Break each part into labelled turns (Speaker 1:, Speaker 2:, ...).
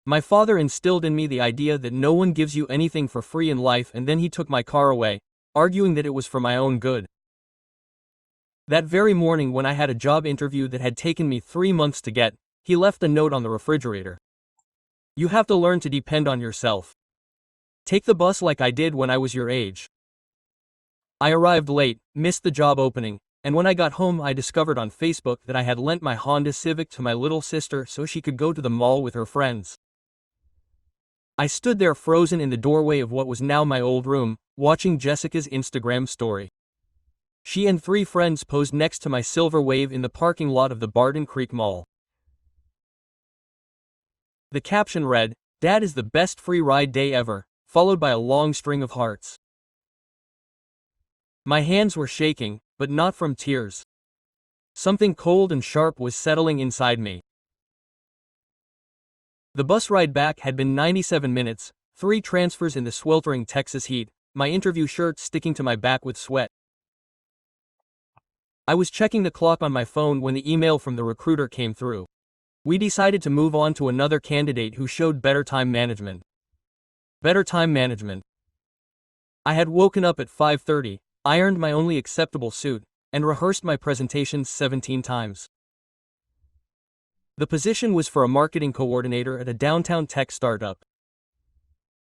Speaker 1: My father instilled in me the idea that no one gives you anything for free in life, and then he took my car away, arguing that it was for my own good. That very morning, when I had a job interview that had taken me 3 months to get, he left a note on the refrigerator. You have to learn to depend on yourself. Take the bus like I did when I was your age. I arrived late, missed the job opening, and when I got home I discovered on Facebook that I had lent my Honda Civic to my little sister so she could go to the mall with her friends. I stood there frozen in the doorway of what was now my old room, watching Jessica's Instagram story. She and 3 friends posed next to my silver wave in the parking lot of the Barton Creek Mall. The caption read, "Dad is the best free ride day ever," followed by a long string of hearts. My hands were shaking, but not from tears. Something cold and sharp was settling inside me. The bus ride back had been 97 minutes, 3 transfers in the sweltering Texas heat, my interview shirt sticking to my back with sweat. I was checking the clock on my phone when the email from the recruiter came through. We decided to move on to another candidate who showed better time management. Better time management. I had woken up at 5:30, ironed my only acceptable suit, and rehearsed my presentations 17 times. The position was for a marketing coordinator at a downtown tech startup.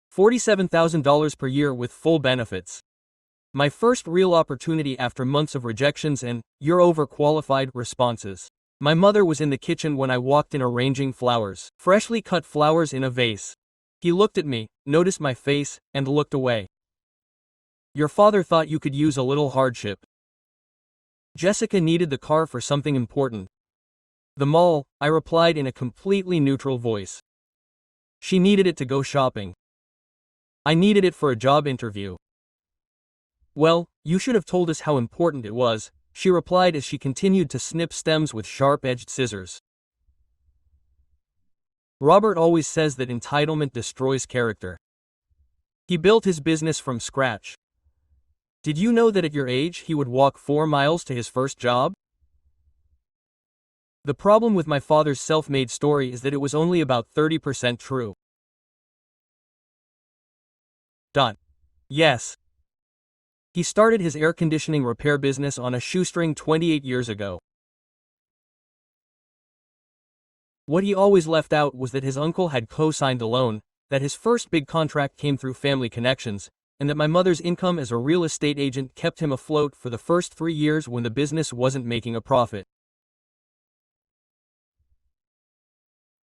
Speaker 1: $47,000 per year with full benefits. My first real opportunity after months of rejections and "you're overqualified" responses. My mother was in the kitchen when I walked in arranging flowers, freshly cut flowers in a vase. He looked at me, noticed my face, and looked away. "Your father thought you could use a little hardship." Jessica needed the car for something important. "The mall," I replied in a completely neutral voice. She needed it to go shopping. I needed it for a job interview. "Well, you should have told us how important it was," she replied as she continued to snip stems with sharp-edged scissors. Robert always says that entitlement destroys character. He built his business from scratch. Did you know that at your age he would walk 4 miles to his first job? The problem with my father's self-made story is that it was only about 30% true. Yes. He started his air conditioning repair business on a shoestring 28 years ago. What he always left out was that his uncle had co-signed a loan, that his first big contract came through family connections, and that my mother's income as a real estate agent kept him afloat for the first 3 years when the business wasn't making a profit.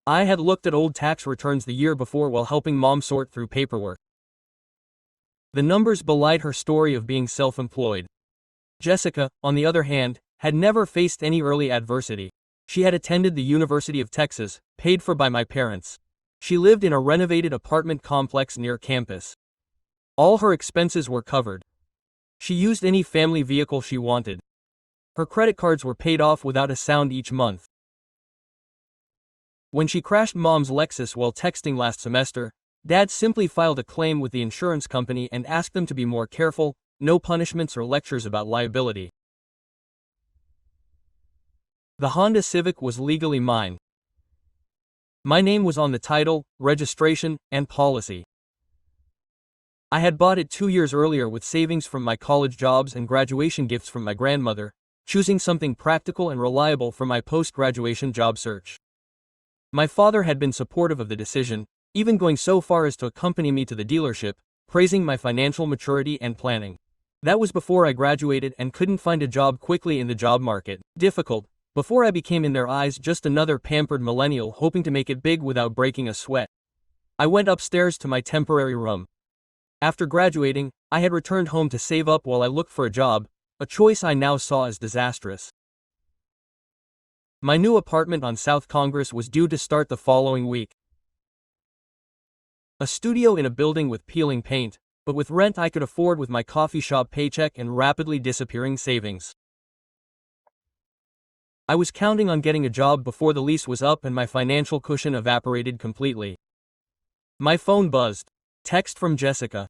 Speaker 1: I had looked at old tax returns the year before while helping Mom sort through paperwork. The numbers belied her story of being self-employed. Jessica, on the other hand, had never faced any early adversity. She had attended the University of Texas, paid for by my parents. She lived in a renovated apartment complex near campus. All her expenses were covered. She used any family vehicle she wanted. Her credit cards were paid off without a sound each month. When she crashed Mom's Lexus while texting last semester, Dad simply filed a claim with the insurance company and asked them to be more careful, no punishments or lectures about liability. The Honda Civic was legally mine. My name was on the title, registration, and policy. I had bought it 2 years earlier with savings from my college jobs and graduation gifts from my grandmother, choosing something practical and reliable for my post-graduation job search. My father had been supportive of the decision, even going so far as to accompany me to the dealership, praising my financial maturity and planning. That was before I graduated and couldn't find a job quickly in the job market. Difficult, before I became in their eyes just another pampered millennial hoping to make it big without breaking a sweat. I went upstairs to my temporary room. After graduating, I had returned home to save up while I looked for a job, a choice I now saw as disastrous. My new apartment on South Congress was due to start the following week. A studio in a building with peeling paint, but with rent I could afford with my coffee shop paycheck and rapidly disappearing savings. I was counting on getting a job before the lease was up and my financial cushion evaporated completely. My phone buzzed. Text from Jessica.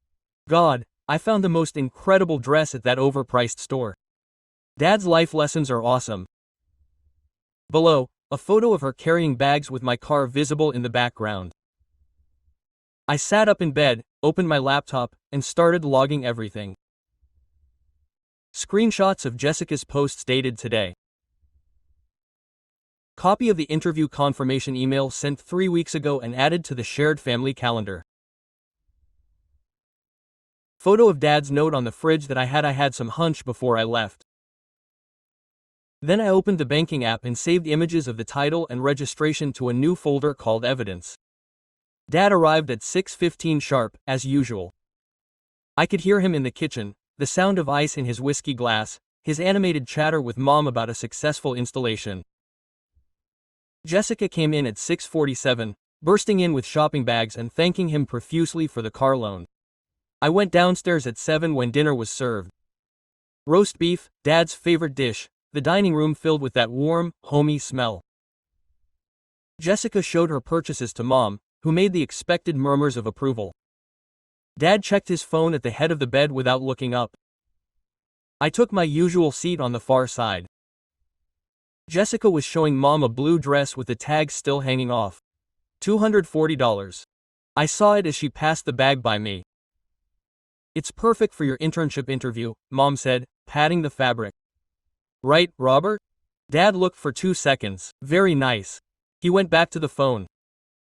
Speaker 1: "God, I found the most incredible dress at that overpriced store. Dad's life lessons are awesome." Below, a photo of her carrying bags with my car visible in the background. I sat up in bed, opened my laptop, and started logging everything. Screenshots of Jessica's posts dated today. Copy of the interview confirmation email sent 3 weeks ago and added to the shared family calendar. Photo of Dad's note on the fridge that I had some hunch before I left. Then I opened the banking app and saved images of the title and registration to a new folder called Evidence. Dad arrived at 6:15 sharp, as usual. I could hear him in the kitchen, the sound of ice in his whiskey glass, his animated chatter with Mom about a successful installation. Jessica came in at 6:47, bursting in with shopping bags and thanking him profusely for the car loan. I went downstairs at 7 when dinner was served. Roast beef, Dad's favorite dish, the dining room filled with that warm, homey smell. Jessica showed her purchases to Mom, who made the expected murmurs of approval. Dad checked his phone at the head of the bed without looking up. I took my usual seat on the far side. Jessica was showing Mom a blue dress with the tag still hanging off. $240. I saw it as she passed the bag by me. "It's perfect for your internship interview," Mom said, patting the fabric. "Right, Robert?" Dad looked for 2 seconds. "Very nice." He went back to the phone.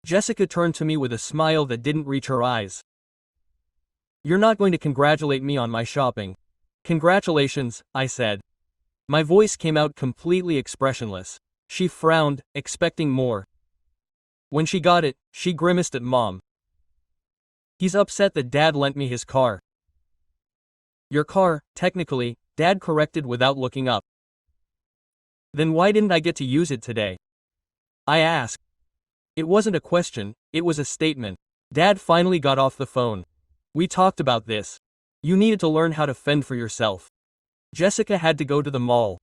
Speaker 1: Jessica turned to me with a smile that didn't reach her eyes. "You're not going to congratulate me on my shopping." "Congratulations," I said. My voice came out completely expressionless. She frowned, expecting more. When she got it, she grimaced at Mom. "He's upset that Dad lent me his car." "Your car, technically," Dad corrected without looking up. "Then why didn't I get to use it today?" I asked. It wasn't a question, it was a statement. Dad finally got off the phone. "We talked about this. You needed to learn how to fend for yourself. Jessica had to go to the mall.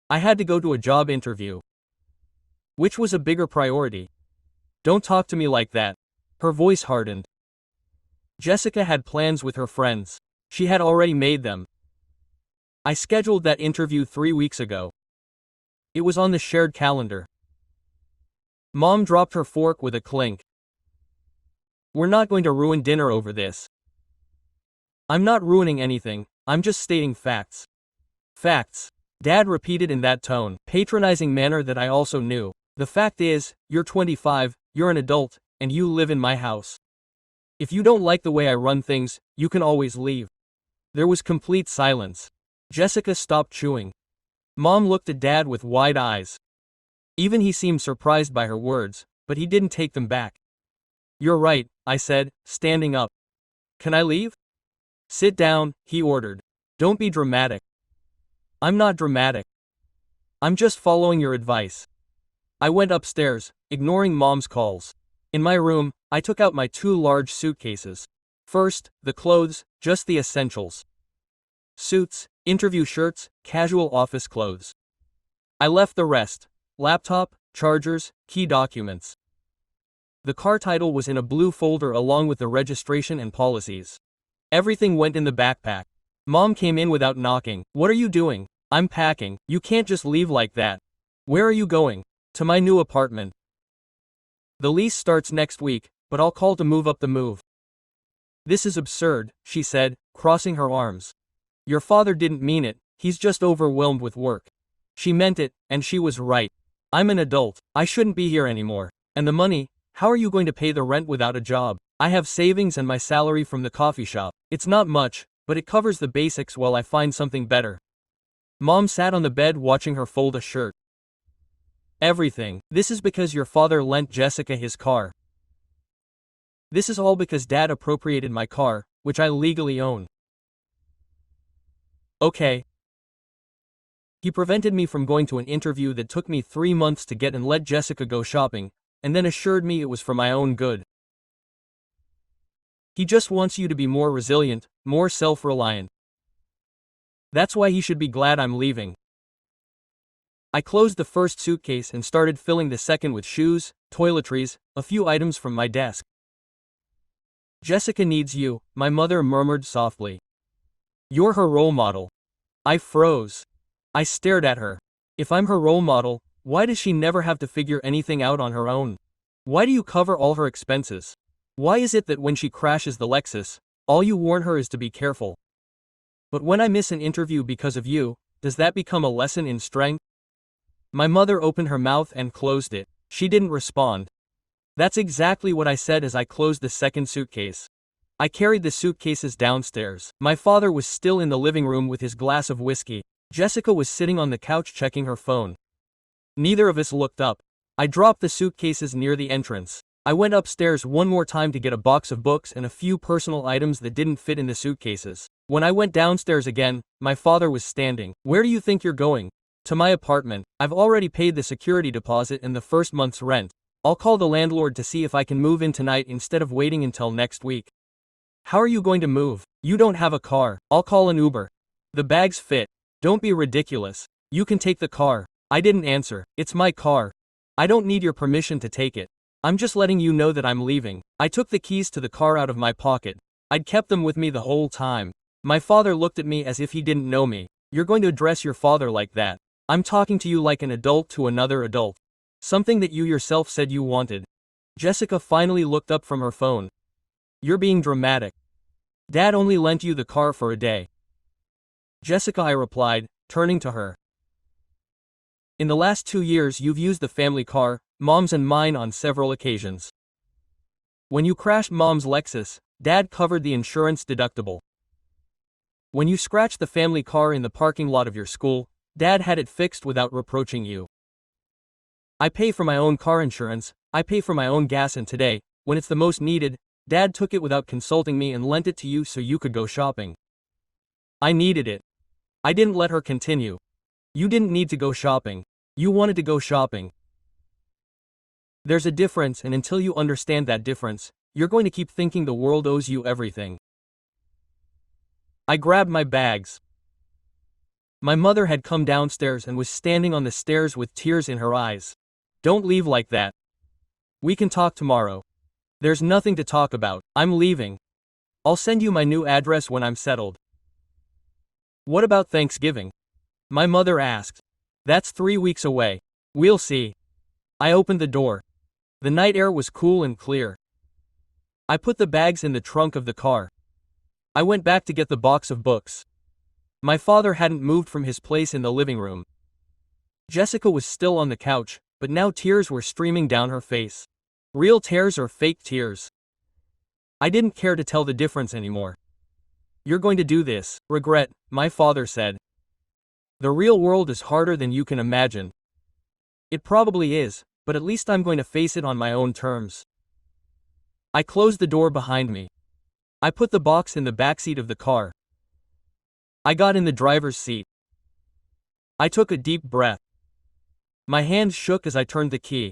Speaker 1: I had to go to a job interview. Which was a bigger priority?" "Don't talk to me like that." Her voice hardened. Jessica had plans with her friends. She had already made them. I scheduled that interview 3 weeks ago. It was on the shared calendar. Mom dropped her fork with a clink. "We're not going to ruin dinner over this." "I'm not ruining anything, I'm just stating facts." "Facts," Dad repeated in that tone, patronizing manner that I also knew. "The fact is, you're 25, you're an adult, and you live in my house. If you don't like the way I run things, you can always leave." There was complete silence. Jessica stopped chewing. Mom looked at Dad with wide eyes. Even he seemed surprised by her words, but he didn't take them back. "You're right," I said, standing up. "Can I leave?" "Sit down," he ordered. "Don't be dramatic." "I'm not dramatic. I'm just following your advice." I went upstairs, ignoring Mom's calls. In my room, I took out my 2 large suitcases. First, the clothes, just the essentials. Suits, interview shirts, casual office clothes. I left the rest: laptop, chargers, key documents. The car title was in a blue folder along with the registration and policies. Everything went in the backpack. Mom came in without knocking. "What are you doing?" "I'm packing." "You can't just leave like that." "Where are you going?" "To my new apartment. The lease starts next week, but I'll call to move up the move." "This is absurd," she said, crossing her arms. "Your father didn't mean it, he's just overwhelmed with work." She meant it, and she was right. I'm an adult. I shouldn't be here anymore. And the money, how are you going to pay the rent without a job? I have savings and my salary from the coffee shop. It's not much, but it covers the basics while I find something better. Mom sat on the bed watching her fold a shirt. "Everything. This is because your father lent Jessica his car. This is all because Dad appropriated my car, which I legally own. Okay. He prevented me from going to an interview that took me 3 months to get and let Jessica go shopping, and then assured me it was for my own good. He just wants you to be more resilient, more self-reliant. That's why he should be glad I'm leaving." I closed the first suitcase and started filling the second with shoes, toiletries, a few items from my desk. "Jessica needs you," my mother murmured softly. "You're her role model." I froze. I stared at her. If I'm her role model, why does she never have to figure anything out on her own? Why do you cover all her expenses? Why is it that when she crashes the Lexus, all you warn her is to be careful? But when I miss an interview because of you, does that become a lesson in strength? My mother opened her mouth and closed it. She didn't respond. That's exactly what I said as I closed the second suitcase. I carried the suitcases downstairs. My father was still in the living room with his glass of whiskey. Jessica was sitting on the couch checking her phone. Neither of us looked up. I dropped the suitcases near the entrance. I went upstairs one more time to get a box of books and a few personal items that didn't fit in the suitcases. When I went downstairs again, my father was standing. Where do you think you're going? To my apartment. I've already paid the security deposit and the first month's rent. I'll call the landlord to see if I can move in tonight instead of waiting until next week. How are you going to move? You don't have a car. I'll call an Uber. The bags fit. Don't be ridiculous. You can take the car. I didn't answer. It's my car. I don't need your permission to take it. I'm just letting you know that I'm leaving. I took the keys to the car out of my pocket. I'd kept them with me the whole time. My father looked at me as if he didn't know me. You're going to address your father like that? I'm talking to you like an adult to another adult. Something that you yourself said you wanted. Jessica finally looked up from her phone. You're being dramatic. Dad only lent you the car for a day. Jessica, I replied, turning to her. In the last 2 years you've used the family car, Mom's and mine, on several occasions. When you crashed Mom's Lexus, Dad covered the insurance deductible. When you scratched the family car in the parking lot of your school, Dad had it fixed without reproaching you. I pay for my own car insurance, I pay for my own gas, and today, when it's the most needed, Dad took it without consulting me and lent it to you so you could go shopping. I needed it. I didn't let her continue. You didn't need to go shopping. You wanted to go shopping. There's a difference, and until you understand that difference, you're going to keep thinking the world owes you everything. I grabbed my bags. My mother had come downstairs and was standing on the stairs with tears in her eyes. Don't leave like that. We can talk tomorrow. There's nothing to talk about. I'm leaving. I'll send you my new address when I'm settled. What about Thanksgiving? My mother asked. That's 3 weeks away. We'll see. I opened the door. The night air was cool and clear. I put the bags in the trunk of the car. I went back to get the box of books. My father hadn't moved from his place in the living room. Jessica was still on the couch, but now tears were streaming down her face. Real tears or fake tears? I didn't care to tell the difference anymore. You're going to do this, regret, my father said. The real world is harder than you can imagine. It probably is, but at least I'm going to face it on my own terms. I closed the door behind me. I put the box in the backseat of the car. I got in the driver's seat. I took a deep breath. My hands shook as I turned the key.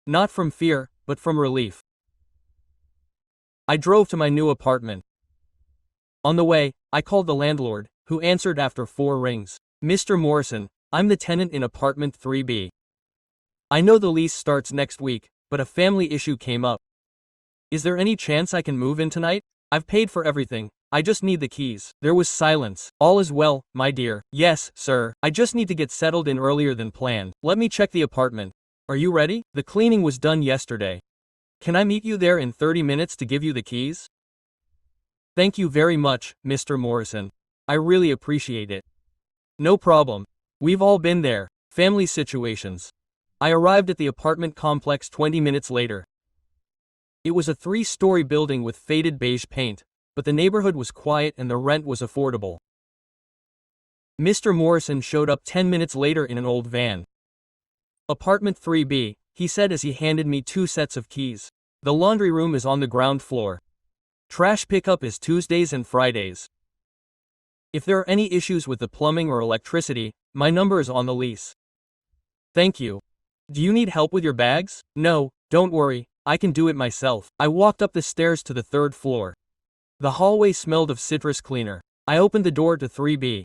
Speaker 1: Not from fear, but from relief. I drove to my new apartment. On the way, I called the landlord, who answered after 4 rings. Mr. Morrison, I'm the tenant in apartment 3B. I know the lease starts next week, but a family issue came up. Is there any chance I can move in tonight? I've paid for everything. I just need the keys. There was silence. All is well, my dear. Yes, sir. I just need to get settled in earlier than planned. Let me check the apartment. Are you ready? The cleaning was done yesterday. Can I meet you there in 30 minutes to give you the keys? Thank you very much, Mr. Morrison. I really appreciate it. No problem. We've all been there. Family situations. I arrived at the apartment complex 20 minutes later. It was a 3-story building with faded beige paint, but the neighborhood was quiet and the rent was affordable. Mr. Morrison showed up 10 minutes later in an old van. Apartment 3B, he said as he handed me 2 sets of keys. The laundry room is on the ground floor. Trash pickup is Tuesdays and Fridays. If there are any issues with the plumbing or electricity, my number is on the lease. Thank you. Do you need help with your bags? No, don't worry, I can do it myself. I walked up the stairs to the 3rd floor. The hallway smelled of citrus cleaner. I opened the door to 3B.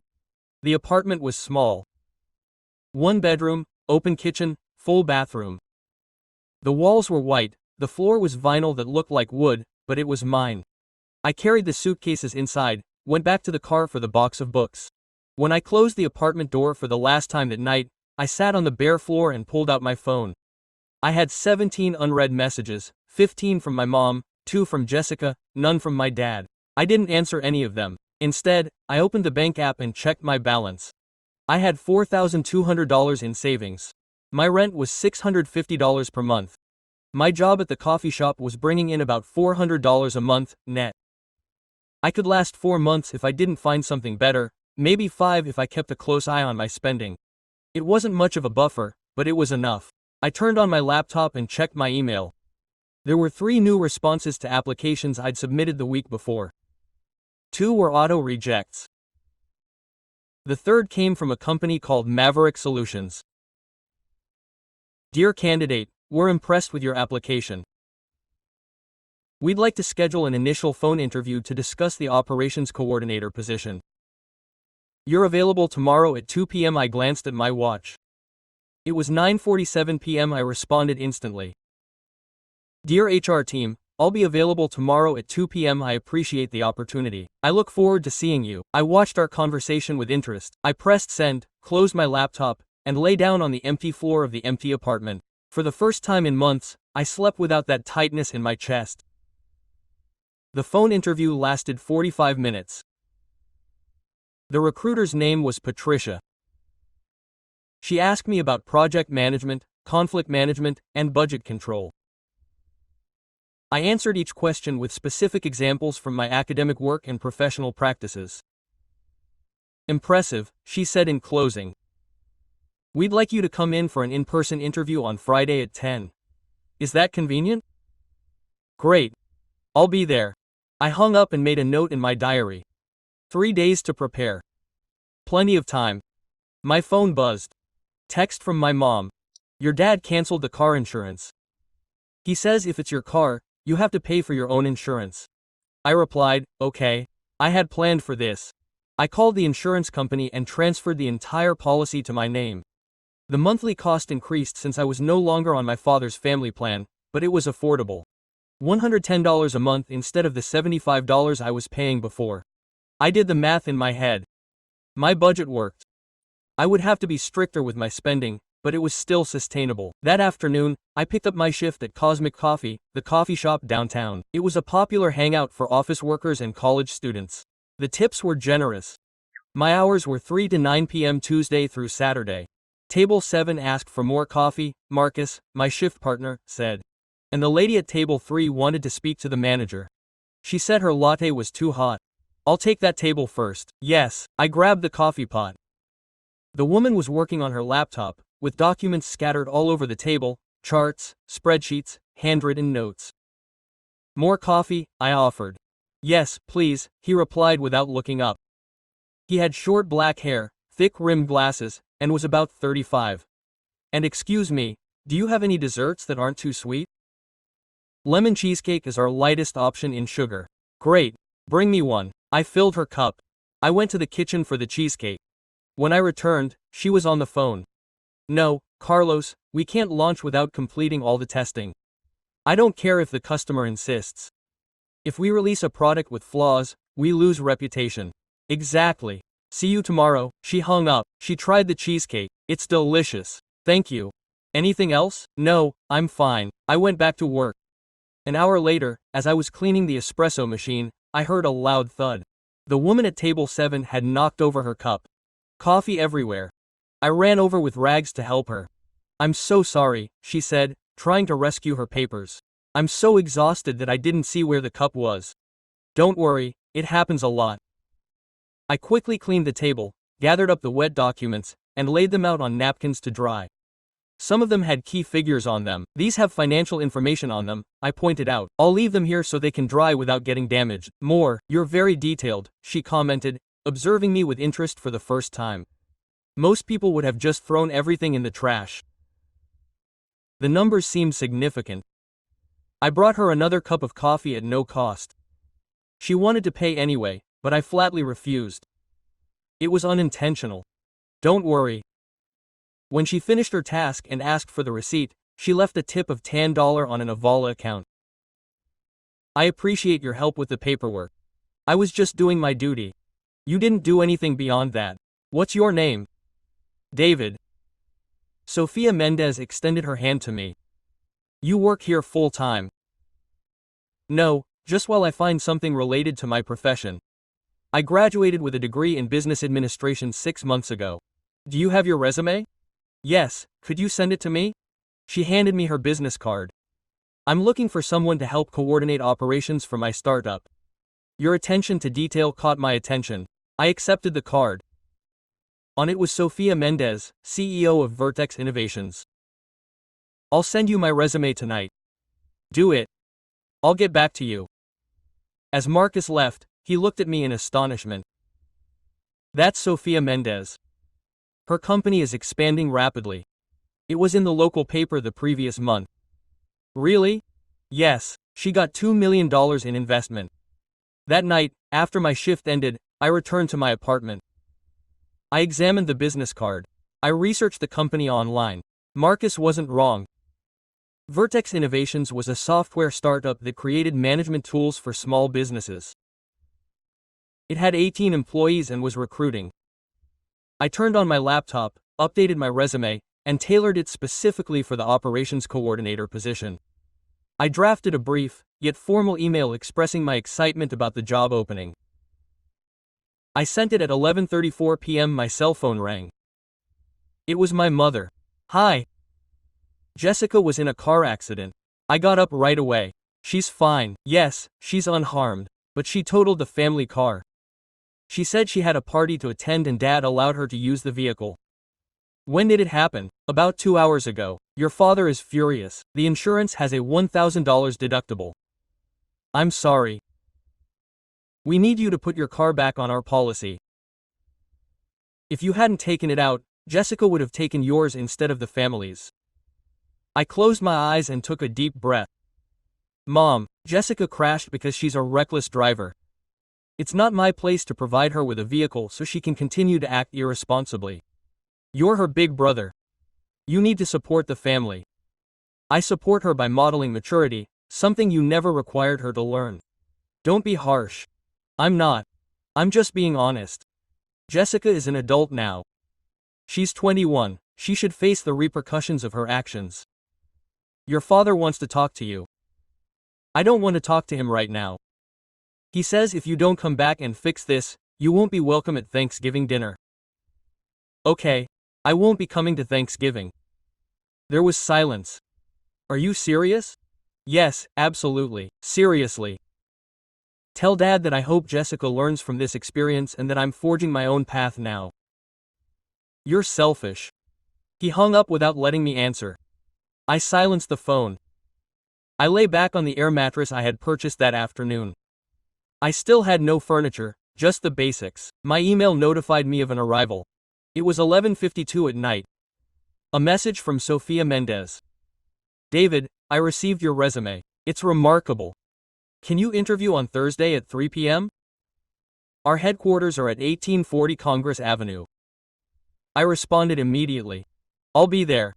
Speaker 1: The apartment was small. 1 bedroom, open kitchen, full bathroom. The walls were white, the floor was vinyl that looked like wood, but it was mine. I carried the suitcases inside, went back to the car for the box of books. When I closed the apartment door for the last time that night, I sat on the bare floor and pulled out my phone. I had 17 unread messages, 15 from my mom, 2 from Jessica, none from my dad. I didn't answer any of them. Instead, I opened the bank app and checked my balance. I had $4,200 in savings. My rent was $650 per month. My job at the coffee shop was bringing in about $400 a month, net. I could last 4 months if I didn't find something better, maybe 5 if I kept a close eye on my spending. It wasn't much of a buffer, but it was enough. I turned on my laptop and checked my email. There were 3 new responses to applications I'd submitted the week before. 2 were auto rejects. The third came from a company called Maverick Solutions. Dear candidate, we're impressed with your application. We'd like to schedule an initial phone interview to discuss the operations coordinator position. You're available tomorrow at 2 p.m. I glanced at my watch. It was 9:47 p.m. I responded instantly. Dear HR team, I'll be available tomorrow at 2 p.m. I appreciate the opportunity. I look forward to seeing you. I watched our conversation with interest. I pressed send, closed my laptop, and lay down on the empty floor of the empty apartment. For the first time in months, I slept without that tightness in my chest. The phone interview lasted 45 minutes. The recruiter's name was Patricia. She asked me about project management, conflict management, and budget control. I answered each question with specific examples from my academic work and professional practices. Impressive, she said in closing. We'd like you to come in for an in-person interview on Friday at 10. Is that convenient? Great. I'll be there. I hung up and made a note in my diary. 3 days to prepare. Plenty of time. My phone buzzed. Text from my mom. Your dad canceled the car insurance. He says if it's your car, you have to pay for your own insurance. I replied, okay. I had planned for this. I called the insurance company and transferred the entire policy to my name. The monthly cost increased since I was no longer on my father's family plan, but it was affordable. $110 a month instead of the $75 I was paying before. I did the math in my head. My budget worked. I would have to be stricter with my spending, but it was still sustainable. That afternoon, I picked up my shift at Cosmic Coffee, the coffee shop downtown. It was a popular hangout for office workers and college students. The tips were generous. My hours were 3 to 9 p.m. Tuesday through Saturday. Table 7 asked for more coffee, Marcus, my shift partner, said. And the lady at table 3 wanted to speak to the manager. She said her latte was too hot. I'll take that table first. Yes, I grabbed the coffee pot. The woman was working on her laptop, with documents scattered all over the table, charts, spreadsheets, handwritten notes. More coffee, I offered. Yes, please, he replied without looking up. He had short black hair, thick-rimmed glasses, and was about 35. And excuse me, do you have any desserts that aren't too sweet? Lemon cheesecake is our lightest option in sugar. Great, bring me one. I filled her cup. I went to the kitchen for the cheesecake. When I returned, she was on the phone. No, Carlos, we can't launch without completing all the testing. I don't care if the customer insists. If we release a product with flaws, we lose reputation. Exactly. See you tomorrow. She hung up. She tried the cheesecake. It's delicious. Thank you. Anything else? No, I'm fine. I went back to work. An hour later, as I was cleaning the espresso machine, I heard a loud thud. The woman at table 7 had knocked over her cup. Coffee everywhere. I ran over with rags to help her. I'm so sorry, she said, trying to rescue her papers. I'm so exhausted that I didn't see where the cup was. Don't worry, it happens a lot. I quickly cleaned the table, gathered up the wet documents, and laid them out on napkins to dry. Some of them had key figures on them. These have financial information on them, I pointed out. I'll leave them here so they can dry without getting damaged. More, you're very detailed, she commented, observing me with interest for the first time. Most people would have just thrown everything in the trash. The numbers seemed significant. I brought her another cup of coffee at no cost. She wanted to pay anyway, but I flatly refused. It was unintentional. Don't worry. When she finished her task and asked for the receipt, she left a tip of $10 on an Avala account. I appreciate your help with the paperwork. I was just doing my duty. You didn't do anything beyond that. What's your name? David. Sophia Mendez extended her hand to me. You work here full time. No, just while I find something related to my profession. I graduated with a degree in business administration 6 months ago. Do you have your resume? Yes, could you send it to me? She handed me her business card. I'm looking for someone to help coordinate operations for my startup. Your attention to detail caught my attention. I accepted the card. On it was Sofia Mendez, CEO of Vertex Innovations. I'll send you my resume tonight. Do it. I'll get back to you. As Marcus left, he looked at me in astonishment. That's Sofia Mendez. Her company is expanding rapidly. It was in the local paper the previous month. Really? Yes, she got $2 million in investment. That night, after my shift ended, I returned to my apartment. I examined the business card. I researched the company online. Marcus wasn't wrong. Vertex Innovations was a software startup that created management tools for small businesses. It had 18 employees and was recruiting. I turned on my laptop, updated my resume, and tailored it specifically for the operations coordinator position. I drafted a brief, yet formal email expressing my excitement about the job opening. I sent it at 11:34 p.m. My cell phone rang. It was my mother. Hi. Jessica was in a car accident. I got up right away. She's fine. Yes, she's unharmed, but she totaled the family car. She said she had a party to attend and Dad allowed her to use the vehicle. When did it happen? About 2 hours ago. Your father is furious. The insurance has a $1,000 deductible. I'm sorry. We need you to put your car back on our policy. If you hadn't taken it out, Jessica would have taken yours instead of the family's. I closed my eyes and took a deep breath. Mom, Jessica crashed because she's a reckless driver. It's not my place to provide her with a vehicle so she can continue to act irresponsibly. You're her big brother. You need to support the family. I support her by modeling maturity, something you never required her to learn. Don't be harsh. I'm not. I'm just being honest. Jessica is an adult now. She's 21, she should face the repercussions of her actions. Your father wants to talk to you. I don't want to talk to him right now. He says if you don't come back and fix this, you won't be welcome at Thanksgiving dinner. Okay, I won't be coming to Thanksgiving. There was silence. Are you serious? Yes, absolutely, seriously. Tell Dad that I hope Jessica learns from this experience and that I'm forging my own path now. You're selfish. He hung up without letting me answer. I silenced the phone. I lay back on the air mattress I had purchased that afternoon. I still had no furniture, just the basics. My email notified me of an arrival. It was 11:52 at night. A message from Sofia Mendez. David, I received your resume. It's remarkable. Can you interview on Thursday at 3 p.m.? Our headquarters are at 1840 Congress Avenue. I responded immediately. I'll be there.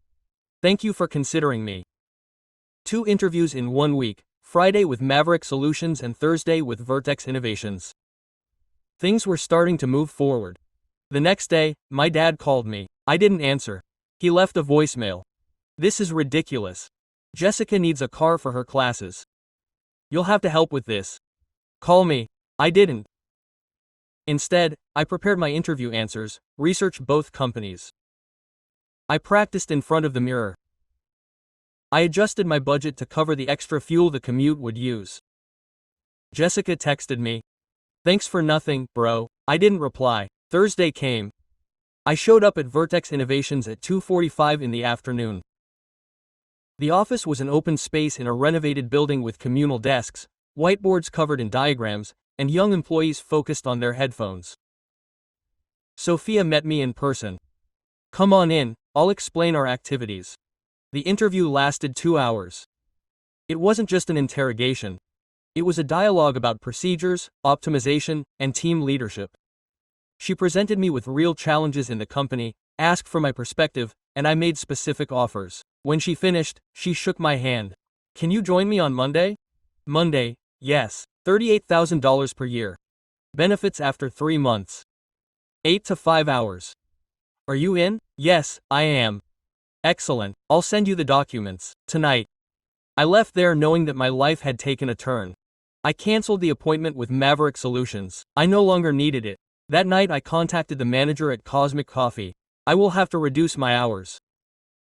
Speaker 1: Thank you for considering me. 2 interviews in 1 week, Friday with Maverick Solutions and Thursday with Vertex Innovations. Things were starting to move forward. The next day, my dad called me. I didn't answer. He left a voicemail. This is ridiculous. Jessica needs a car for her classes. You'll have to help with this. Call me. I didn't. Instead, I prepared my interview answers, researched both companies. I practiced in front of the mirror. I adjusted my budget to cover the extra fuel the commute would use. Jessica texted me. Thanks for nothing, bro. I didn't reply. Thursday came. I showed up at Vertex Innovations at 2:45 in the afternoon. The office was an open space in a renovated building with communal desks, whiteboards covered in diagrams, and young employees focused on their headphones. Sofia met me in person. Come on in, I'll explain our activities. The interview lasted 2 hours. It wasn't just an interrogation. It was a dialogue about procedures, optimization, and team leadership. She presented me with real challenges in the company, asked for my perspective, and I made specific offers. When she finished, she shook my hand. Can you join me on Monday? Monday, yes. $38,000 per year. Benefits after 3 months. 8 to 5 hours. Are you in? Yes, I am. Excellent. I'll send you the documents tonight. I left there knowing that my life had taken a turn. I canceled the appointment with Maverick Solutions. I no longer needed it. That night I contacted the manager at Cosmic Coffee. I will have to reduce my hours.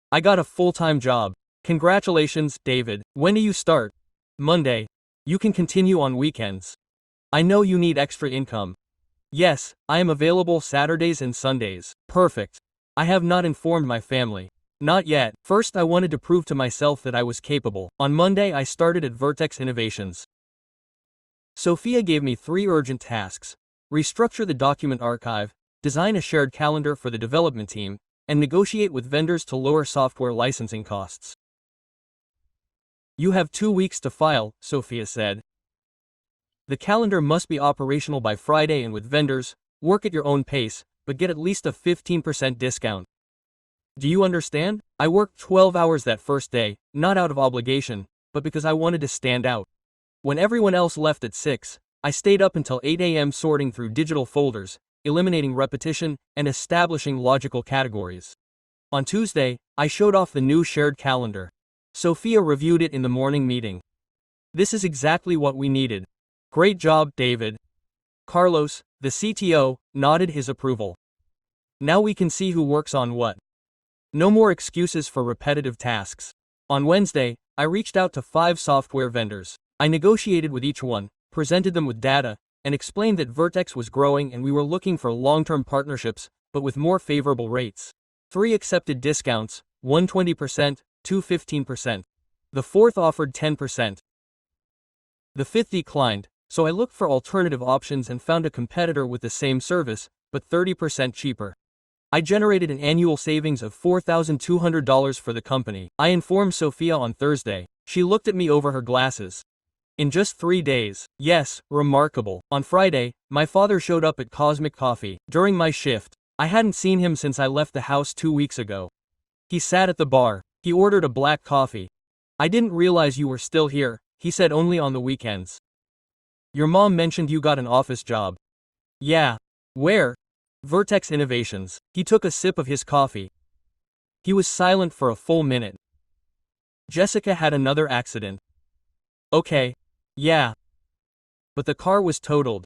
Speaker 1: I got a full-time job. Congratulations, David. When do you start? Monday. You can continue on weekends. I know you need extra income. Yes, I am available Saturdays and Sundays. Perfect. I have not informed my family. Not yet. First I wanted to prove to myself that I was capable. On Monday I started at Vertex Innovations. Sophia gave me 3 urgent tasks: restructure the document archive, design a shared calendar for the development team, and negotiate with vendors to lower software licensing costs. You have 2 weeks to file, Sophia said. The calendar must be operational by Friday, and with vendors, work at your own pace, but get at least a 15% discount. Do you understand? I worked 12 hours that first day, not out of obligation, but because I wanted to stand out. When everyone else left at 6, I stayed up until 8 a.m. sorting through digital folders, eliminating repetition, and establishing logical categories. On Tuesday, I showed off the new shared calendar. Sophia reviewed it in the morning meeting. This is exactly what we needed. Great job, David. Carlos, the CTO, nodded his approval. Now we can see who works on what. No more excuses for repetitive tasks. On Wednesday, I reached out to 5 software vendors. I negotiated with each one, presented them with data, and explained that Vertex was growing and we were looking for long-term partnerships, but with more favorable rates. 3 accepted discounts, 1 20%, 2 15%. The 4th offered 10%. The 5th declined, so I looked for alternative options and found a competitor with the same service, but 30% cheaper. I generated an annual savings of $4,200 for the company. I informed Sophia on Thursday. She looked at me over her glasses. In just 3 days. Yes, remarkable. On Friday, my father showed up at Cosmic Coffee. During my shift, I hadn't seen him since I left the house 2 weeks ago. He sat at the bar. He ordered a black coffee. I didn't realize you were still here, he said, only on the weekends. Your mom mentioned you got an office job. Yeah. Where? Vertex Innovations. He took a sip of his coffee. He was silent for a full minute. Jessica had another accident. Okay. Yeah. But the car was totaled.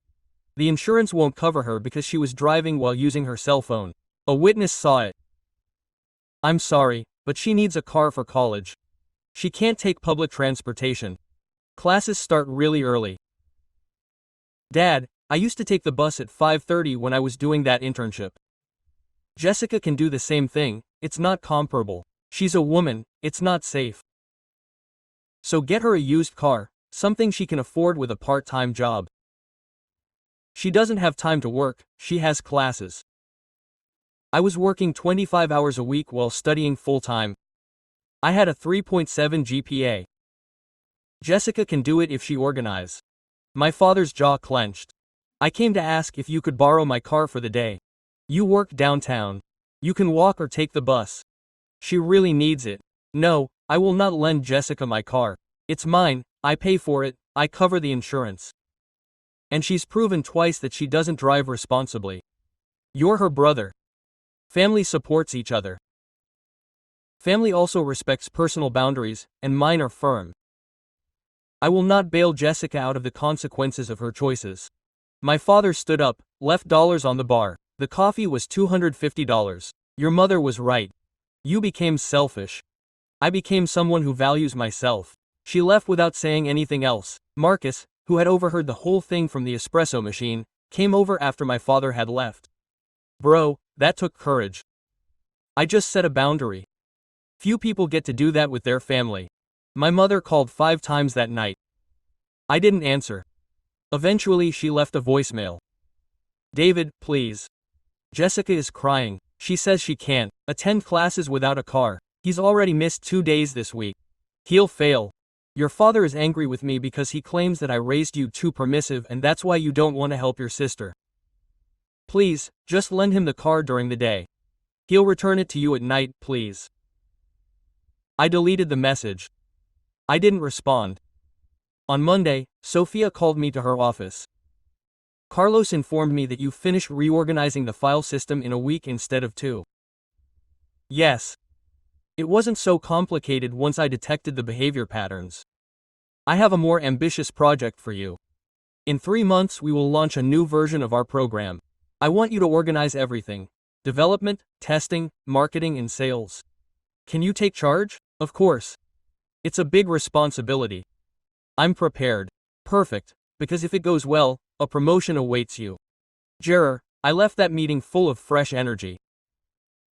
Speaker 1: The insurance won't cover her because she was driving while using her cell phone. A witness saw it. I'm sorry, but she needs a car for college. She can't take public transportation. Classes start really early. Dad, I used to take the bus at 5:30 when I was doing that internship. Jessica can do the same thing, it's not comparable. She's a woman, it's not safe. So get her a used car, something she can afford with a part-time job. She doesn't have time to work, she has classes. I was working 25 hours a week while studying full-time. I had a 3.7 GPA. Jessica can do it if she organizes. My father's jaw clenched. I came to ask if you could borrow my car for the day. You work downtown. You can walk or take the bus. She really needs it. No, I will not lend Jessica my car. It's mine, I pay for it, I cover the insurance. And she's proven twice that she doesn't drive responsibly. You're her brother. Family supports each other. Family also respects personal boundaries, and mine are firm. I will not bail Jessica out of the consequences of her choices. My father stood up, left dollars on the bar. The coffee was $250. Your mother was right. You became selfish. I became someone who values myself. She left without saying anything else. Marcus, who had overheard the whole thing from the espresso machine, came over after my father had left. Bro, that took courage. I just set a boundary. Few people get to do that with their family. My mother called 5 times that night. I didn't answer. Eventually she left a voicemail. David, please. Jessica is crying. She says she can't attend classes without a car. He's already missed 2 days this week. He'll fail. Your father is angry with me because he claims that I raised you too permissive and that's why you don't want to help your sister. Please, just lend him the car during the day. He'll return it to you at night, please. I deleted the message. I didn't respond. On Monday, Sophia called me to her office. Carlos informed me that you finished reorganizing the file system in a week instead of 2. Yes. It wasn't so complicated once I detected the behavior patterns. I have a more ambitious project for you. In 3 months we will launch a new version of our program. I want you to organize everything. Development, testing, marketing and sales. Can you take charge? Of course. It's a big responsibility. I'm prepared. Perfect, because if it goes well, a promotion awaits you. Gerard, I left that meeting full of fresh energy.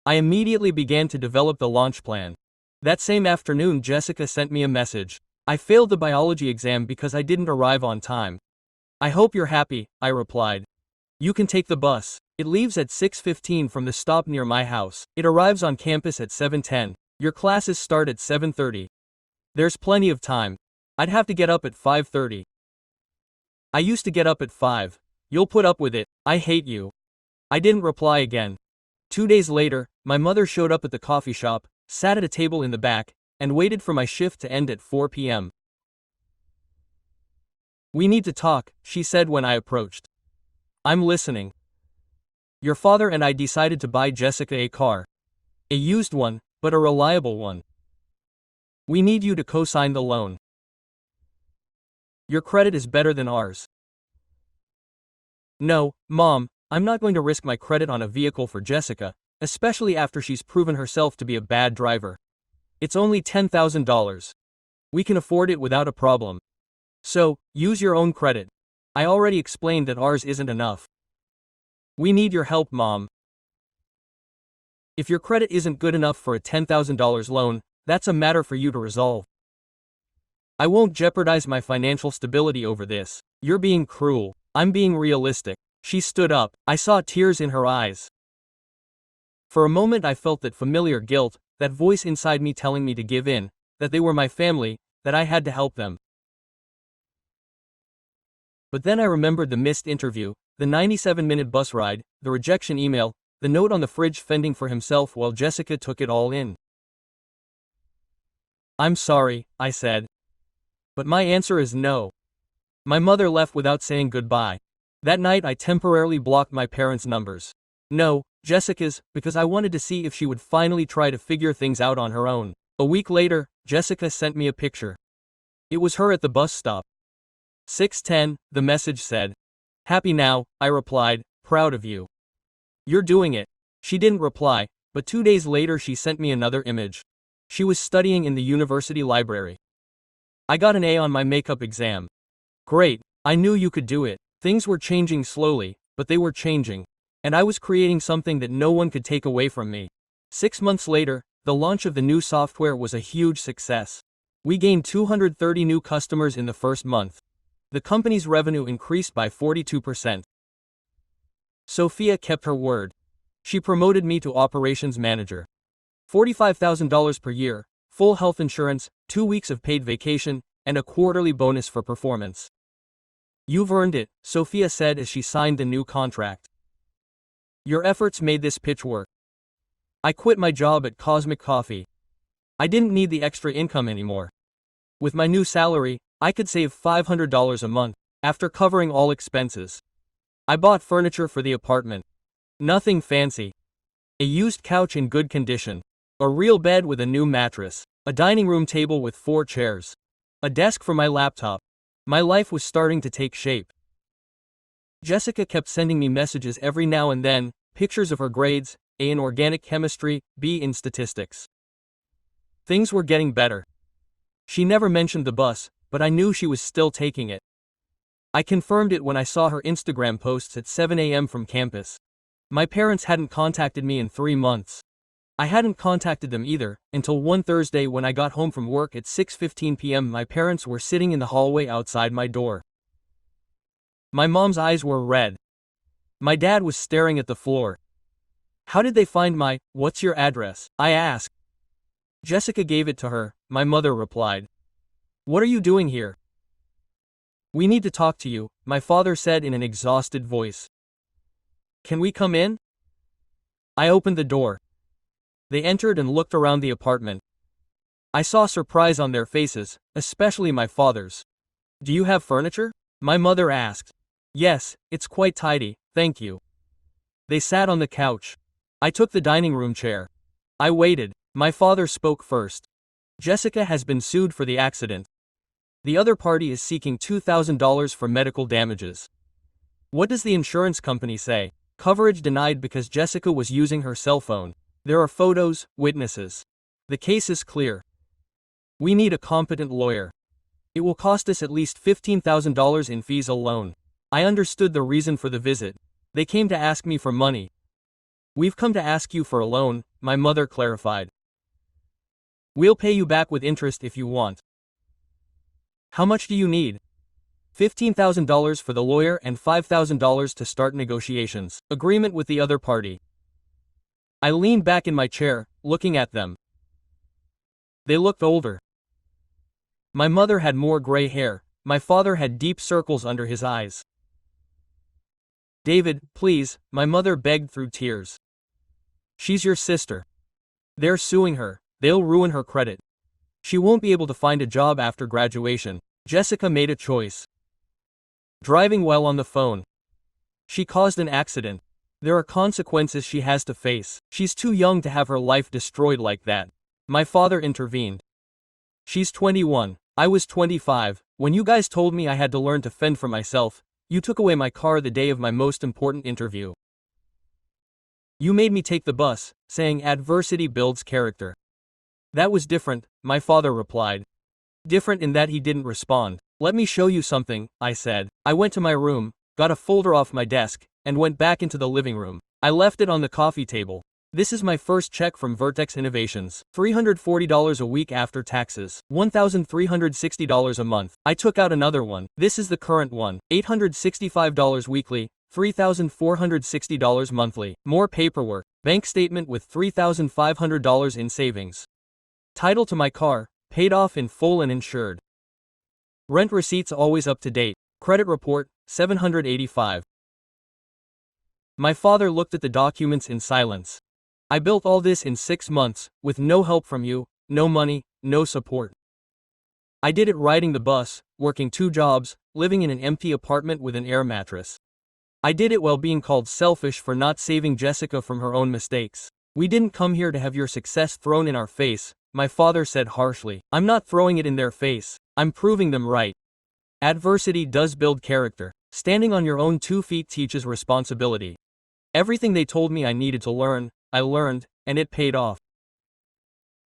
Speaker 1: I immediately began to develop the launch plan. That same afternoon Jessica sent me a message. I failed the biology exam because I didn't arrive on time. I hope you're happy, I replied. You can take the bus. It leaves at 6:15 from the stop near my house. It arrives on campus at 7:10. Your classes start at 7:30. There's plenty of time. I'd have to get up at 5:30. I used to get up at 5. You'll put up with it. I hate you. I didn't reply again. 2 days later, my mother showed up at the coffee shop, sat at a table in the back, and waited for my shift to end at 4 p.m. We need to talk, she said when I approached. I'm listening. Your father and I decided to buy Jessica a car. A used one, but a reliable one. We need you to co-sign the loan. Your credit is better than ours. No, Mom, I'm not going to risk my credit on a vehicle for Jessica, especially after she's proven herself to be a bad driver. It's only $10,000. We can afford it without a problem. So, use your own credit. I already explained that ours isn't enough. We need your help, Mom. If your credit isn't good enough for a $10,000 loan, that's a matter for you to resolve. I won't jeopardize my financial stability over this. You're being cruel. I'm being realistic. She stood up. I saw tears in her eyes. For a moment I felt that familiar guilt, that voice inside me telling me to give in, that they were my family, that I had to help them. But then I remembered the missed interview, the 97-minute bus ride, the rejection email, the note on the fridge fending for himself while Jessica took it all in. I'm sorry, I said. But my answer is no. My mother left without saying goodbye. That night I temporarily blocked my parents' numbers. No, Jessica's, because I wanted to see if she would finally try to figure things out on her own. A week later, Jessica sent me a picture. It was her at the bus stop. 6:10, the message said. Happy now, I replied, proud of you. You're doing it. She didn't reply, but 2 days later she sent me another image. She was studying in the university library. I got an A on my makeup exam. Great, I knew you could do it. Things were changing slowly, but they were changing. And I was creating something that no one could take away from me. 6 months later, the launch of the new software was a huge success. We gained 230 new customers in the first month. The company's revenue increased by 42%. Sophia kept her word. She promoted me to operations manager. $45,000 per year, full health insurance, 2 weeks of paid vacation, and a quarterly bonus for performance. You've earned it, Sophia said as she signed the new contract. Your efforts made this pitch work. I quit my job at Cosmic Coffee. I didn't need the extra income anymore. With my new salary, I could save $500 a month, after covering all expenses. I bought furniture for the apartment. Nothing fancy. A used couch in good condition. A real bed with a new mattress. A dining room table with 4 chairs. A desk for my laptop. My life was starting to take shape. Jessica kept sending me messages every now and then, pictures of her grades, A in organic chemistry, B in statistics. Things were getting better. She never mentioned the bus, but I knew she was still taking it. I confirmed it when I saw her Instagram posts at 7 a.m. from campus. My parents hadn't contacted me in 3 months. I hadn't contacted them either, until one Thursday when I got home from work at 6:15 p.m. My parents were sitting in the hallway outside my door. My mom's eyes were red. My dad was staring at the floor. How did they find what's your address? I asked. Jessica gave it to her, my mother replied. What are you doing here? We need to talk to you, my father said in an exhausted voice. Can we come in? I opened the door. They entered and looked around the apartment. I saw surprise on their faces, especially my father's. Do you have furniture? My mother asked. Yes, it's quite tidy, thank you. They sat on the couch. I took the dining room chair. I waited. My father spoke first. Jessica has been sued for the accident. The other party is seeking $2,000 for medical damages. What does the insurance company say? Coverage denied because Jessica was using her cell phone. There are photos, witnesses. The case is clear. We need a competent lawyer. It will cost us at least $15,000 in fees alone. I understood the reason for the visit. They came to ask me for money. We've come to ask you for a loan, my mother clarified. We'll pay you back with interest if you want. How much do you need? $15,000 for the lawyer and $5,000 to start negotiations. Agreement with the other party. I leaned back in my chair, looking at them. They looked older. My mother had more gray hair. My father had deep circles under his eyes. David, please, my mother begged through tears. She's your sister. They're suing her. They'll ruin her credit. She won't be able to find a job after graduation. Jessica made a choice. Driving while on the phone. She caused an accident. There are consequences she has to face. She's too young to have her life destroyed like that. My father intervened. She's 21. I was 25. When you guys told me I had to learn to fend for myself, you took away my car the day of my most important interview. You made me take the bus, saying adversity builds character. That was different, my father replied. Different in that he didn't respond. Let me show you something, I said. I went to my room, got a folder off my desk, and went back into the living room. I left it on the coffee table. This is my first check from Vertex Innovations. $340 a week after taxes. $1,360 a month. I took out another one. This is the current one. $865 weekly. $3,460 monthly. More paperwork. Bank statement with $3,500 in savings. Title to my car, paid off in full and insured. Rent receipts always up to date. Credit report, $785. My father looked at the documents in silence. I built all this in 6 months, with no help from you, no money, no support. I did it riding the bus, working 2 jobs, living in an empty apartment with an air mattress. I did it while being called selfish for not saving Jessica from her own mistakes. We didn't come here to have your success thrown in our face, my father said harshly. I'm not throwing it in their face, I'm proving them right. Adversity does build character. Standing on your own 2 feet teaches responsibility. Everything they told me I needed to learn, I learned, and it paid off.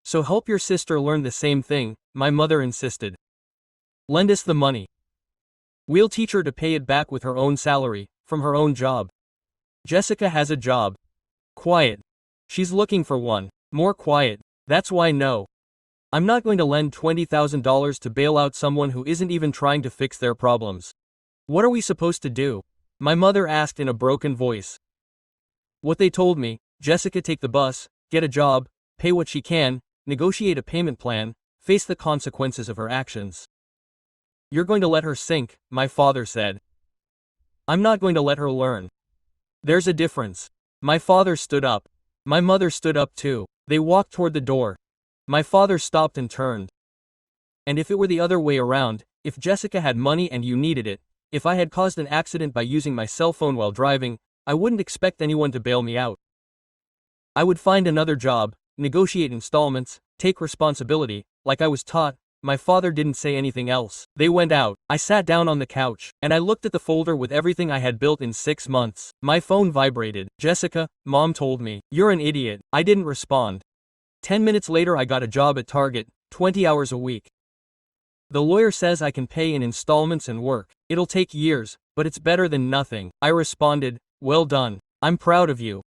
Speaker 1: So help your sister learn the same thing, my mother insisted. Lend us the money. We'll teach her to pay it back with her own salary, from her own job. Jessica has a job. Quiet. She's looking for one. More quiet. That's why no. I'm not going to lend $20,000 to bail out someone who isn't even trying to fix their problems. What are we supposed to do? My mother asked in a broken voice. What they told me, Jessica, take the bus, get a job, pay what she can, negotiate a payment plan, face the consequences of her actions. You're going to let her sink, my father said. I'm not going to let her learn. There's a difference. My father stood up. My mother stood up too. They walked toward the door. My father stopped and turned. And if it were the other way around, if Jessica had money and you needed it, if I had caused an accident by using my cell phone while driving, I wouldn't expect anyone to bail me out. I would find another job, negotiate installments, take responsibility, like I was taught. My father didn't say anything else. They went out. I sat down on the couch, and I looked at the folder with everything I had built in 6 months. My phone vibrated. Jessica, Mom told me. You're an idiot. I didn't respond. 10 minutes later I got a job at Target, 20 hours a week. The lawyer says I can pay in installments and work. It'll take years, but it's better than nothing. I responded, well done. I'm proud of you.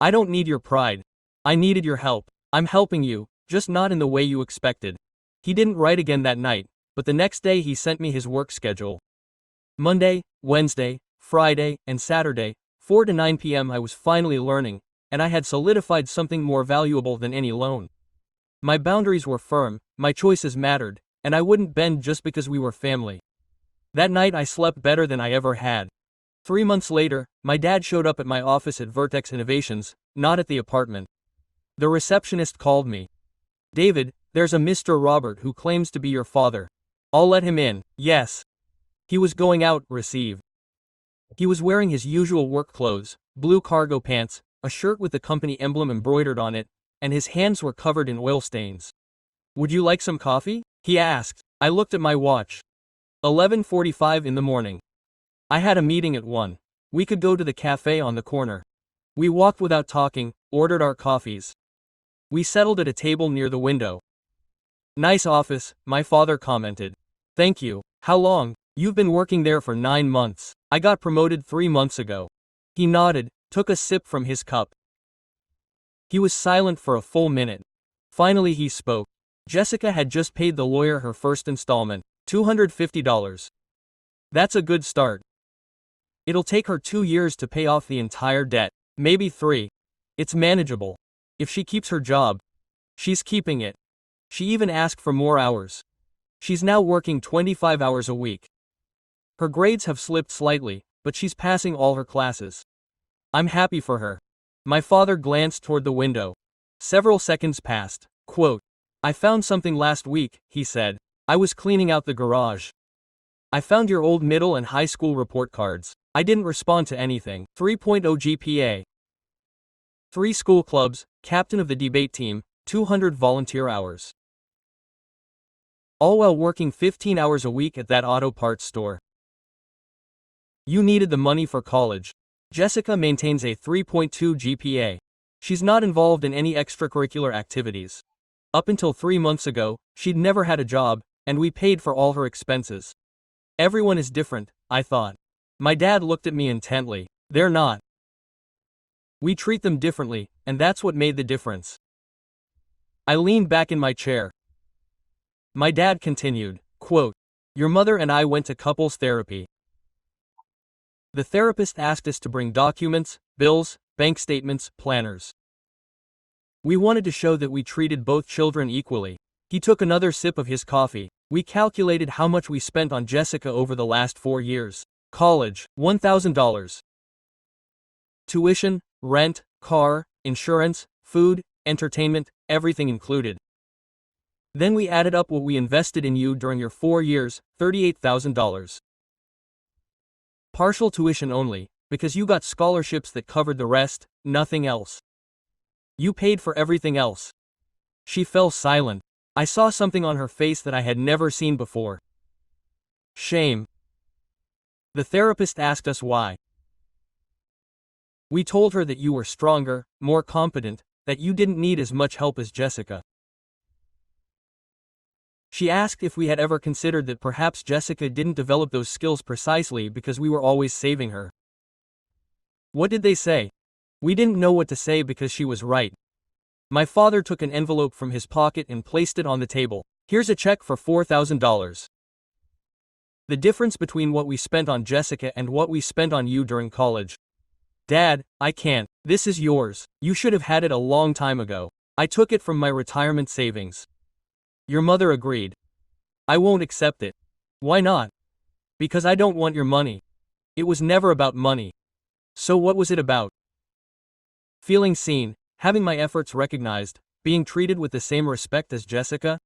Speaker 1: I don't need your pride. I needed your help. I'm helping you, just not in the way you expected. He didn't write again that night, but the next day he sent me his work schedule. Monday, Wednesday, Friday, and Saturday, 4 to 9 p.m. I was finally learning, and I had solidified something more valuable than any loan. My boundaries were firm, my choices mattered, and I wouldn't bend just because we were family. That night I slept better than I ever had. 3 months later, my dad showed up at my office at Vertex Innovations, not at the apartment. The receptionist called me. David, there's a Mr. Robert who claims to be your father. I'll let him in. Yes. He was going out, receive. He was wearing his usual work clothes, blue cargo pants, a shirt with the company emblem embroidered on it, and his hands were covered in oil stains. Would you like some coffee? He asked. I looked at my watch. 11:45 in the morning. I had a meeting at 1. We could go to the cafe on the corner. We walked without talking, ordered our coffees. We settled at a table near the window. Nice office, my father commented. Thank you. How long? You've been working there for 9 months. I got promoted 3 months ago. He nodded, took a sip from his cup. He was silent for a full minute. Finally he spoke. Jessica had just paid the lawyer her first installment, $250. That's a good start. It'll take her 2 years to pay off the entire debt, maybe 3. It's manageable. If she keeps her job, she's keeping it. She even asked for more hours. She's now working 25 hours a week. Her grades have slipped slightly, but she's passing all her classes. I'm happy for her. My father glanced toward the window. Several seconds passed. Quote, I found something last week, he said. I was cleaning out the garage. I found your old middle and high school report cards. I didn't respond to anything. 3.0 GPA. 3 school clubs, captain of the debate team, 200 volunteer hours. All while working 15 hours a week at that auto parts store. You needed the money for college. Jessica maintains a 3.2 GPA. She's not involved in any extracurricular activities. Up until 3 months ago, she'd never had a job, and we paid for all her expenses. Everyone is different, I thought. My dad looked at me intently. They're not. We treat them differently, and that's what made the difference. I leaned back in my chair. My dad continued, quote, your mother and I went to couples therapy. The therapist asked us to bring documents, bills, bank statements, planners. We wanted to show that we treated both children equally. He took another sip of his coffee. We calculated how much we spent on Jessica over the last 4 years. College, $1,000. Tuition, rent, car, insurance, food, entertainment, everything included. Then we added up what we invested in you during your 4 years, $38,000. Partial tuition only, because you got scholarships that covered the rest, nothing else. You paid for everything else. She fell silent. I saw something on her face that I had never seen before. Shame. The therapist asked us why. We told her that you were stronger, more competent, that you didn't need as much help as Jessica. She asked if we had ever considered that perhaps Jessica didn't develop those skills precisely because we were always saving her. What did they say? We didn't know what to say because she was right. My father took an envelope from his pocket and placed it on the table. Here's a check for $4,000. The difference between what we spent on Jessica and what we spent on you during college. Dad, I can't. This is yours. You should have had it a long time ago. I took it from my retirement savings. Your mother agreed. I won't accept it. Why not? Because I don't want your money. It was never about money. So what was it about? Feeling seen, having my efforts recognized, being treated with the same respect as Jessica?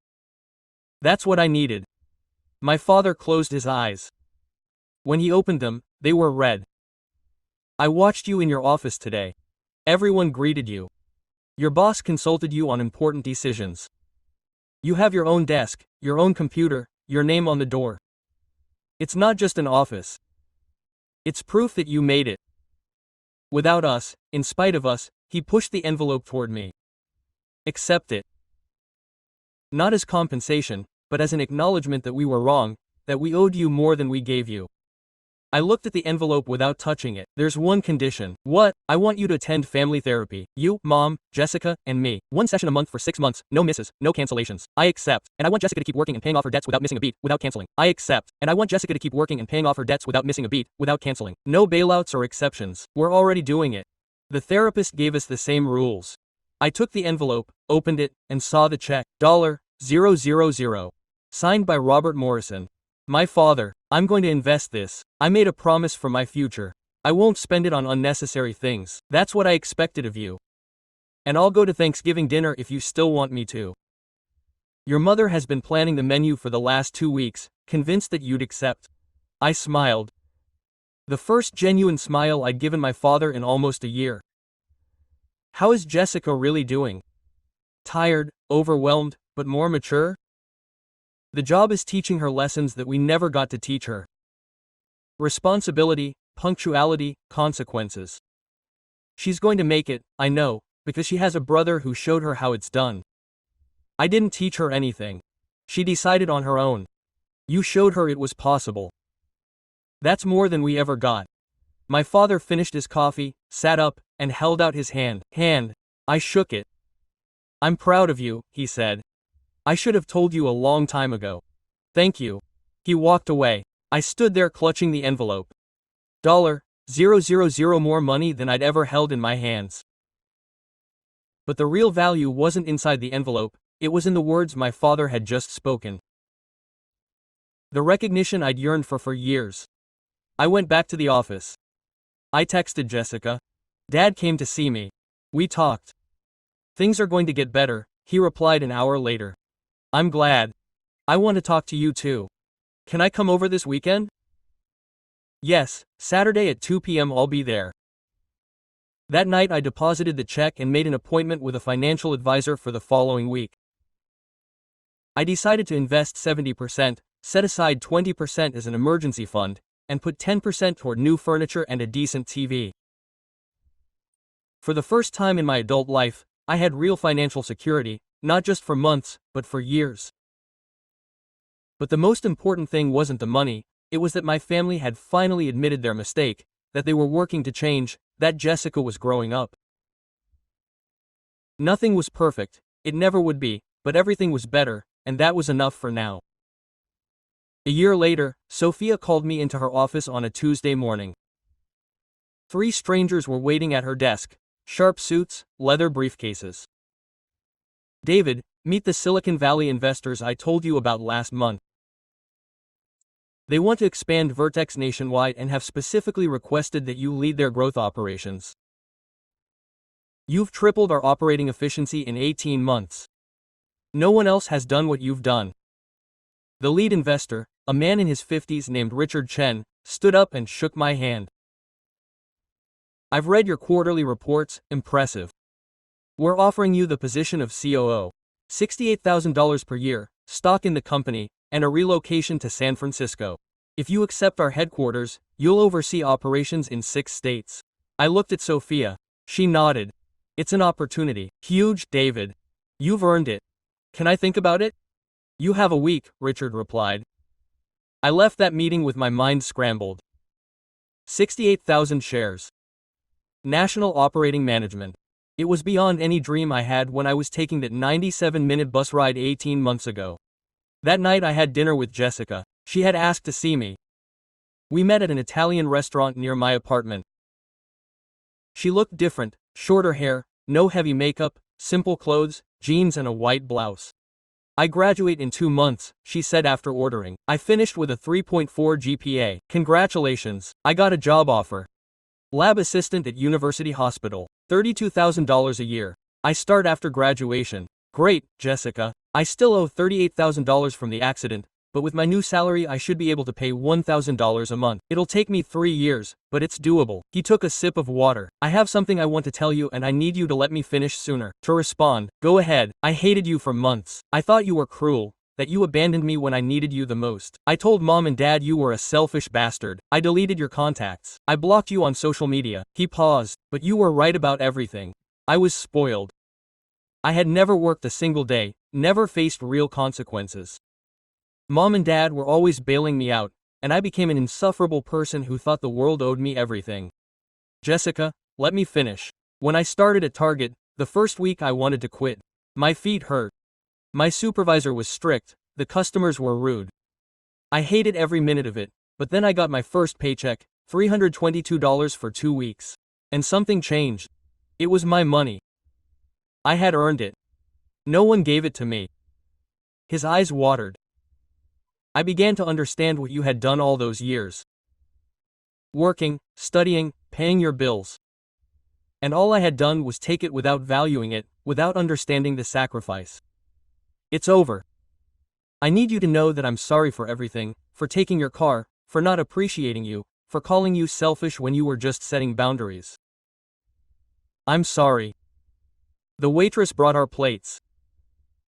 Speaker 1: That's what I needed. My father closed his eyes. When he opened them, they were red. I watched you in your office today. Everyone greeted you. Your boss consulted you on important decisions. You have your own desk, your own computer, your name on the door. It's not just an office. It's proof that you made it. Without us, in spite of us, he pushed the envelope toward me. Accept it. Not as compensation, but as an acknowledgement that we were wrong, that we owed you more than we gave you. I looked at the envelope without touching it. There's one condition. What? I want you to attend family therapy. You, Mom, Jessica, and me. 1 session a month for 6 months, no misses, no cancellations. I accept. And I want Jessica to keep working and paying off her debts without missing a beat, without canceling. I accept. And I want Jessica to keep working and paying off her debts without missing a beat, without canceling. No bailouts or exceptions. We're already doing it. The therapist gave us the same rules. I took the envelope, opened it, and saw the check. $000. Signed by Robert Morrison. My father. I'm going to invest this. I made a promise for my future. I won't spend it on unnecessary things. That's what I expected of you. And I'll go to Thanksgiving dinner if you still want me to. Your mother has been planning the menu for the last 2 weeks, convinced that you'd accept. I smiled. The first genuine smile I'd given my father in almost a year. How is Jessica really doing? Tired, overwhelmed, but more mature? The job is teaching her lessons that we never got to teach her. Responsibility, punctuality, consequences. She's going to make it, I know, because she has a brother who showed her how it's done. I didn't teach her anything. She decided on her own. You showed her it was possible. That's more than we ever got. My father finished his coffee, sat up, and held out his hand. I shook it. I'm proud of you, he said. I should have told you a long time ago. Thank you. He walked away. I stood there clutching the envelope. $000 more money than I'd ever held in my hands. But the real value wasn't inside the envelope, it was in the words my father had just spoken. The recognition I'd yearned for years. I went back to the office. I texted Jessica. Dad came to see me. We talked. Things are going to get better, he replied an hour later. I'm glad. I want to talk to you too. Can I come over this weekend? Yes, Saturday at 2 p.m. I'll be there. That night I deposited the check and made an appointment with a financial advisor for the following week. I decided to invest 70%, set aside 20% as an emergency fund, and put 10% toward new furniture and a decent TV. For the first time in my adult life, I had real financial security, not just for months, but for years. But the most important thing wasn't the money, it was that my family had finally admitted their mistake, that they were working to change, that Jessica was growing up. Nothing was perfect, it never would be, but everything was better, and that was enough for now. A year later, Sophia called me into her office on a Tuesday morning. 3 strangers were waiting at her desk, sharp suits, leather briefcases. David, meet the Silicon Valley investors I told you about last month. They want to expand Vertex nationwide and have specifically requested that you lead their growth operations. You've tripled our operating efficiency in 18 months. No one else has done what you've done. The lead investor, a man in his 50s named Richard Chen, stood up and shook my hand. I've read your quarterly reports, impressive. We're offering you the position of COO, $68,000 per year, stock in the company, and a relocation to San Francisco. If you accept our headquarters, you'll oversee operations in 6 states. I looked at Sophia. She nodded. It's an opportunity. Huge, David. You've earned it. Can I think about it? You have a week, Richard replied. I left that meeting with my mind scrambled. 68,000 shares. National operating management. It was beyond any dream I had when I was taking that 97-minute bus ride 18 months ago. That night I had dinner with Jessica. She had asked to see me. We met at an Italian restaurant near my apartment. She looked different, shorter hair, no heavy makeup, simple clothes, jeans and a white blouse. I graduate in 2 months, she said after ordering. I finished with a 3.4 GPA. Congratulations, I got a job offer. Lab assistant at University Hospital, $32,000 a year. I start after graduation. Great, Jessica. I still owe $38,000 from the accident, but with my new salary I should be able to pay $1,000 a month. It'll take me 3 years, but it's doable. He took a sip of water. I have something I want to tell you and I need you to let me finish sooner. To respond, go ahead. I hated you for months. I thought you were cruel, that you abandoned me when I needed you the most. I told Mom and Dad you were a selfish bastard. I deleted your contacts. I blocked you on social media. He paused, but you were right about everything. I was spoiled. I had never worked a single day, never faced real consequences. Mom and Dad were always bailing me out, and I became an insufferable person who thought the world owed me everything. Jessica, let me finish. When I started at Target, the first week I wanted to quit. My feet hurt. My supervisor was strict, the customers were rude. I hated every minute of it, but then I got my first paycheck, $322 for 2 weeks. And something changed. It was my money. I had earned it. No one gave it to me. His eyes watered. I began to understand what you had done all those years. Working, studying, paying your bills. And all I had done was take it without valuing it, without understanding the sacrifice. It's over. I need you to know that I'm sorry for everything, for taking your car, for not appreciating you, for calling you selfish when you were just setting boundaries. I'm sorry. The waitress brought our plates.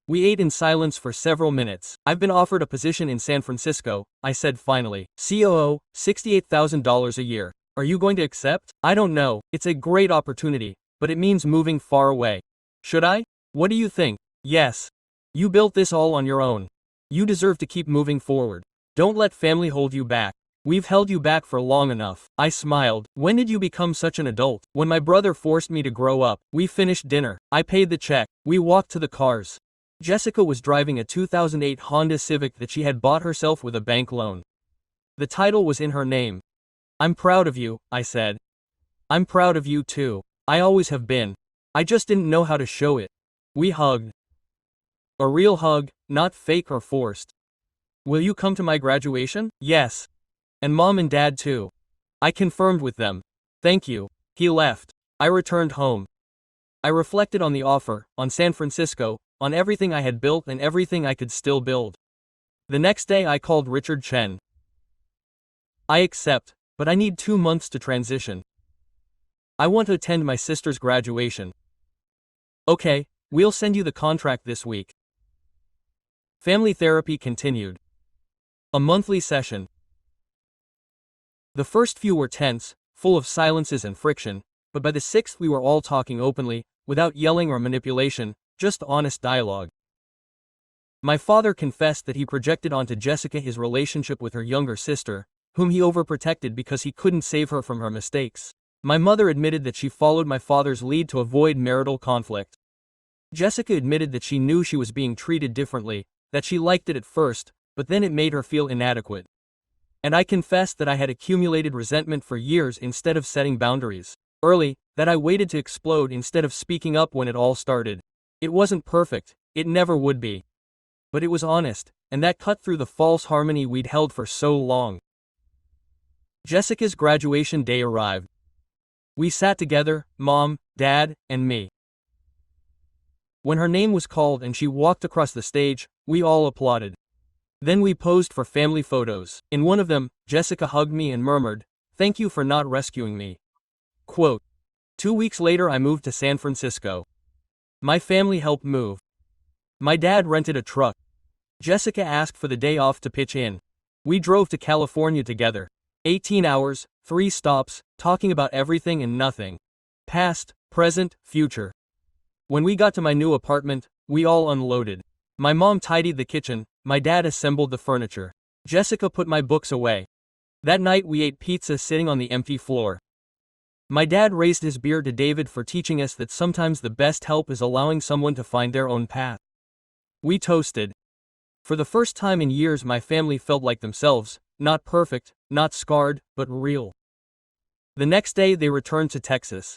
Speaker 1: We ate in silence for several minutes. I've been offered a position in San Francisco, I said finally. COO, $68,000 a year. Are you going to accept? I don't know, it's a great opportunity, but it means moving far away. Should I? What do you think? Yes. You built this all on your own. You deserve to keep moving forward. Don't let family hold you back. We've held you back for long enough. I smiled. When did you become such an adult? When my brother forced me to grow up. We finished dinner. I paid the check. We walked to the cars. Jessica was driving a 2008 Honda Civic that she had bought herself with a bank loan. The title was in her name. I'm proud of you, I said. I'm proud of you too. I always have been. I just didn't know how to show it. We hugged. A real hug, not fake or forced. Will you come to my graduation? Yes. And Mom and Dad too. I confirmed with them. Thank you. He left. I returned home. I reflected on the offer, on San Francisco, on everything I had built and everything I could still build. The next day I called Richard Chen. I accept, but I need 2 months to transition. I want to attend my sister's graduation. Okay, we'll send you the contract this week. Family therapy continued. A monthly session. The first few were tense, full of silences and friction, but by the 6th we were all talking openly, without yelling or manipulation, just honest dialogue. My father confessed that he projected onto Jessica his relationship with her younger sister, whom he overprotected because he couldn't save her from her mistakes. My mother admitted that she followed my father's lead to avoid marital conflict. Jessica admitted that she knew she was being treated differently, that she liked it at first, but then it made her feel inadequate. And I confessed that I had accumulated resentment for years instead of setting boundaries early, that I waited to explode instead of speaking up when it all started. It wasn't perfect, it never would be. But it was honest, and that cut through the false harmony we'd held for so long. Jessica's graduation day arrived. We sat together, Mom, Dad, and me. When her name was called and she walked across the stage, we all applauded. Then we posed for family photos. In one of them, Jessica hugged me and murmured, "Thank you for not rescuing me." Quote, 2 weeks later I moved to San Francisco. My family helped move. My dad rented a truck. Jessica asked for the day off to pitch in. We drove to California together. 18 hours, 3 stops, talking about everything and nothing. Past, present, future. When we got to my new apartment, we all unloaded. My mom tidied the kitchen, my dad assembled the furniture. Jessica put my books away. That night we ate pizza sitting on the empty floor. My dad raised his beer to David for teaching us that sometimes the best help is allowing someone to find their own path. We toasted. For the first time in years my family felt like themselves, not perfect, not scarred, but real. The next day they returned to Texas.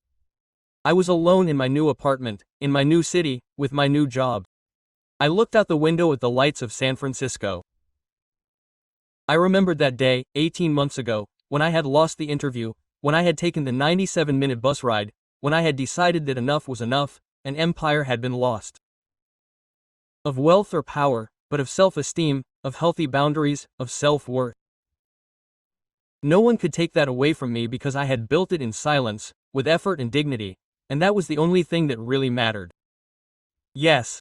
Speaker 1: I was alone in my new apartment, in my new city, with my new job. I looked out the window at the lights of San Francisco. I remembered that day, 18 months ago, when I had lost the interview, when I had taken the 97-minute bus ride, when I had decided that enough was enough, an empire had been lost. Of wealth or power, but of self-esteem, of healthy boundaries, of self-worth. No one could take that away from me because I had built it in silence, with effort and dignity, and that was the only thing that really mattered. Yes,